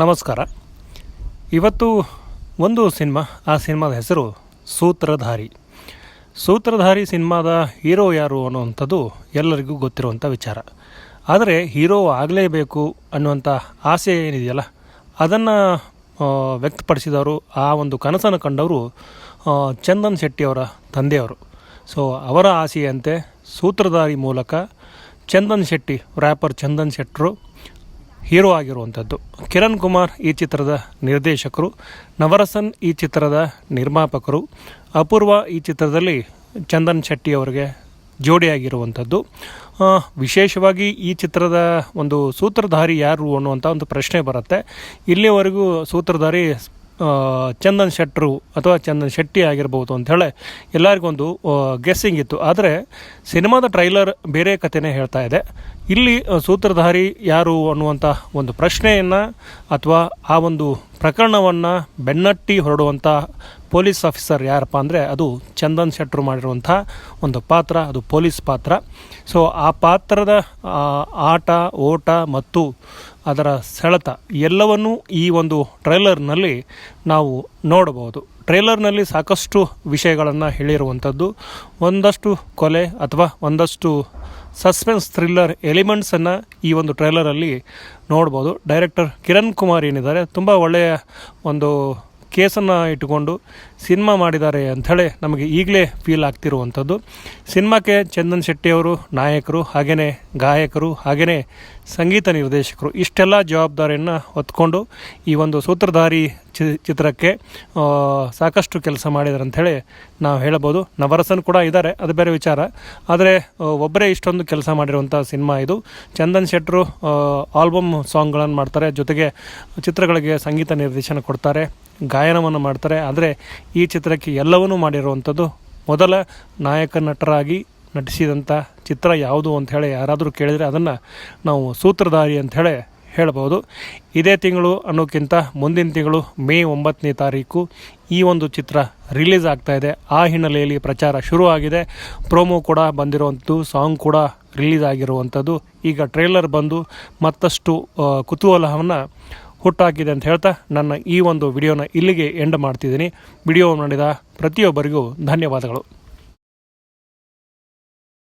ನಮಸ್ಕಾರ. ಇವತ್ತು ಒಂದು ಸಿನಿಮಾ, ಆ ಸಿನಿಮಾದ ಹೆಸರು ಸೂತ್ರಧಾರಿ. ಸೂತ್ರಧಾರಿ ಸಿನಿಮಾದ ಹೀರೋ ಯಾರು ಅನ್ನುವಂಥದ್ದು ಎಲ್ಲರಿಗೂ ಗೊತ್ತಿರುವಂಥ ವಿಚಾರ. ಆದರೆ ಹೀರೋ ಆಗಲೇಬೇಕು ಅನ್ನುವಂಥ ಆಸೆ ಏನಿದೆಯಲ್ಲ, ಅದನ್ನು ವ್ಯಕ್ತಪಡಿಸಿದವರು, ಆ ಒಂದು ಕನಸನ್ನು ಕಂಡವರು ಚಂದನ್ ಶೆಟ್ಟಿಯವರ ತಂದೆಯವರು. ಸೊ ಅವರ ಆಸೆಯಂತೆ ಸೂತ್ರಧಾರಿ ಮೂಲಕ ಚಂದನ್ ಶೆಟ್ಟಿ, ರ್ಯಾಪರ್ ಚಂದನ್ ಶೆಟ್ಟರು ಹೀರೋ ಆಗಿರುವಂಥದ್ದು. ಕಿರಣ್ ಕುಮಾರ್ ಈ ಚಿತ್ರದ ನಿರ್ದೇಶಕರು, ನವರಸನ್ ಈ ಚಿತ್ರದ ನಿರ್ಮಾಪಕರು, ಅಪೂರ್ವ ಈ ಚಿತ್ರದಲ್ಲಿ ಚಂದನ್ ಶೆಟ್ಟಿ ಅವರಿಗೆ ಜೋಡಿಯಾಗಿರುವಂಥದ್ದು. ವಿಶೇಷವಾಗಿ ಈ ಚಿತ್ರದ ಒಂದು ಸೂತ್ರಧಾರಿ ಯಾರು ಅನ್ನುವಂಥ ಒಂದು ಪ್ರಶ್ನೆ ಬರುತ್ತೆ. ಇಲ್ಲಿವರೆಗೂ ಸೂತ್ರಧಾರಿ ಚಂದನ್ ಶೆಟ್ಟರು ಅಥವಾ ಚಂದನ್ ಶೆಟ್ಟಿ ಆಗಿರ್ಬೋದು ಅಂಥೇಳಿ ಎಲ್ಲರಿಗೊಂದು ಗೆಸ್ಸಿಂಗ್ ಇತ್ತು. ಆದರೆ ಸಿನಿಮಾದ ಟ್ರೈಲರ್ ಬೇರೆ ಕಥೆನೇ ಹೇಳ್ತಾ ಇದೆ. ಇಲ್ಲಿ ಸೂತ್ರಧಾರಿ ಯಾರು ಅನ್ನುವಂಥ ಒಂದು ಪ್ರಶ್ನೆಯನ್ನು ಅಥವಾ ಆ ಒಂದು ಪ್ರಕರಣವನ್ನು ಬೆನ್ನಟ್ಟಿ ಹೊರಡುವಂಥ ಪೊಲೀಸ್ ಆಫೀಸರ್ ಯಾರಪ್ಪ ಅಂದರೆ ಅದು ಚಂದನ್ ಶೆಟ್ಟರು ಮಾಡಿರುವಂಥ ಒಂದು ಪಾತ್ರ, ಅದು ಪೊಲೀಸ್ ಪಾತ್ರ. ಸೊ ಆ ಪಾತ್ರದ ಆಟ, ಓಟ ಮತ್ತು ಅದರ ಸೆಳೆತ ಎಲ್ಲವನ್ನೂ ಈ ಒಂದು ಟ್ರೈಲರ್ನಲ್ಲಿ ನಾವು ನೋಡಬಹುದು. ಟ್ರೈಲರ್ನಲ್ಲಿ ಸಾಕಷ್ಟು ವಿಷಯಗಳನ್ನು ಹೇಳಿರುವಂಥದ್ದು, ಒಂದಷ್ಟು ಕೊಲೆ ಅಥವಾ ಒಂದಷ್ಟು ಸಸ್ಪೆನ್ಸ್ ಥ್ರಿಲ್ಲರ್ ಎಲಿಮೆಂಟ್ಸನ್ನು ಈ ಒಂದು ಟ್ರೈಲರಲ್ಲಿ ನೋಡ್ಬೋದು. ಡೈರೆಕ್ಟರ್ ಕಿರಣ್ ಕುಮಾರ್ ಏನಿದ್ದಾರೆ, ತುಂಬ ಒಳ್ಳೆಯ ಒಂದು ಕೇಸನ್ನು ಇಟ್ಟುಕೊಂಡು ಸಿನಿಮಾ ಮಾಡಿದ್ದಾರೆ ಅಂಥೇಳಿ ನಮಗೆ ಈಗಲೇ ಫೀಲ್ ಆಗ್ತಿರುವಂಥದ್ದು. ಸಿನಿಮಾಕ್ಕೆ ಚಂದನ್ ಶೆಟ್ಟಿಯವರು ನಾಯಕರು, ಹಾಗೆಯೇ ಗಾಯಕರು, ಹಾಗೆಯೇ ಸಂಗೀತ ನಿರ್ದೇಶಕರು, ಇಷ್ಟೆಲ್ಲ ಜವಾಬ್ದಾರಿಯನ್ನು ಹೊತ್ಕೊಂಡು ಈ ಒಂದು ಸೂತ್ರಧಾರಿ ಚಿತ್ರಕ್ಕೆ ಸಾಕಷ್ಟು ಕೆಲಸ ಮಾಡಿದ್ದಾರೆ ಅಂಥೇಳಿ ನಾವು ಹೇಳ್ಬೋದು. ನವರಸನ್ ಕೂಡ ಇದ್ದಾರೆ, ಅದು ಬೇರೆ ವಿಚಾರ. ಆದರೆ ಒಬ್ಬರೇ ಇಷ್ಟೊಂದು ಕೆಲಸ ಮಾಡಿರುವಂಥ ಸಿನಿಮಾ ಇದು. ಚಂದನ್ ಶೆಟ್ಟರು ಆಲ್ಬಮ್ ಸಾಂಗ್ಗಳನ್ನು ಮಾಡ್ತಾರೆ, ಜೊತೆಗೆ ಚಿತ್ರಗಳಿಗೆ ಸಂಗೀತ ನಿರ್ದೇಶನ ಕೊಡ್ತಾರೆ, ಗಾಯನವನ್ನು ಮಾಡ್ತಾರೆ. ಆದರೆ ಈ ಚಿತ್ರಕ್ಕೆ ಎಲ್ಲವನ್ನೂ ಮಾಡಿರುವಂಥದ್ದು, ಮೊದಲ ನಾಯಕ ನಟರಾಗಿ ನಟಿಸಿದಂಥ ಚಿತ್ರ ಯಾವುದು ಅಂಥೇಳಿ ಯಾರಾದರೂ ಕೇಳಿದರೆ ಅದನ್ನು ನಾವು ಸೂತ್ರಧಾರಿ ಅಂಥೇಳಿ ಹೇಳ್ಬೋದು. ಇದೇ ತಿಂಗಳು ಅನ್ನೋಕ್ಕಿಂತ ಮುಂದಿನ ತಿಂಗಳು ಮೇ 9ನೇ ತಾರೀಕು ಈ ಒಂದು ಚಿತ್ರ ರಿಲೀಸ್ ಆಗ್ತಾಯಿದೆ. ಆ ಹಿನ್ನೆಲೆಯಲ್ಲಿ ಪ್ರಚಾರ ಶುರು ಆಗಿದೆ. ಪ್ರೋಮೋ ಕೂಡ ಬಂದಿರುವಂಥದ್ದು, ಸಾಂಗ್ ಕೂಡ ರಿಲೀಸ್ ಆಗಿರುವಂಥದ್ದು. ಈಗ ಟ್ರೇಲರ್ ಬಂದು ಮತ್ತಷ್ಟು ಕುತೂಹಲವನ್ನು ಹುಟ್ಟಾಕಿದೆ ಅಂತ ಹೇಳ್ತಾ ನನ್ನ ಈ ಒಂದು ವಿಡಿಯೋನ ಇಲ್ಲಿಗೆ ಎಂಡ್ ಮಾಡ್ತಿದ್ದೀನಿ. ವಿಡಿಯೋ ನೋಡಿದ ಪ್ರತಿಯೊಬ್ಬರಿಗೂ ಧನ್ಯವಾದಗಳು.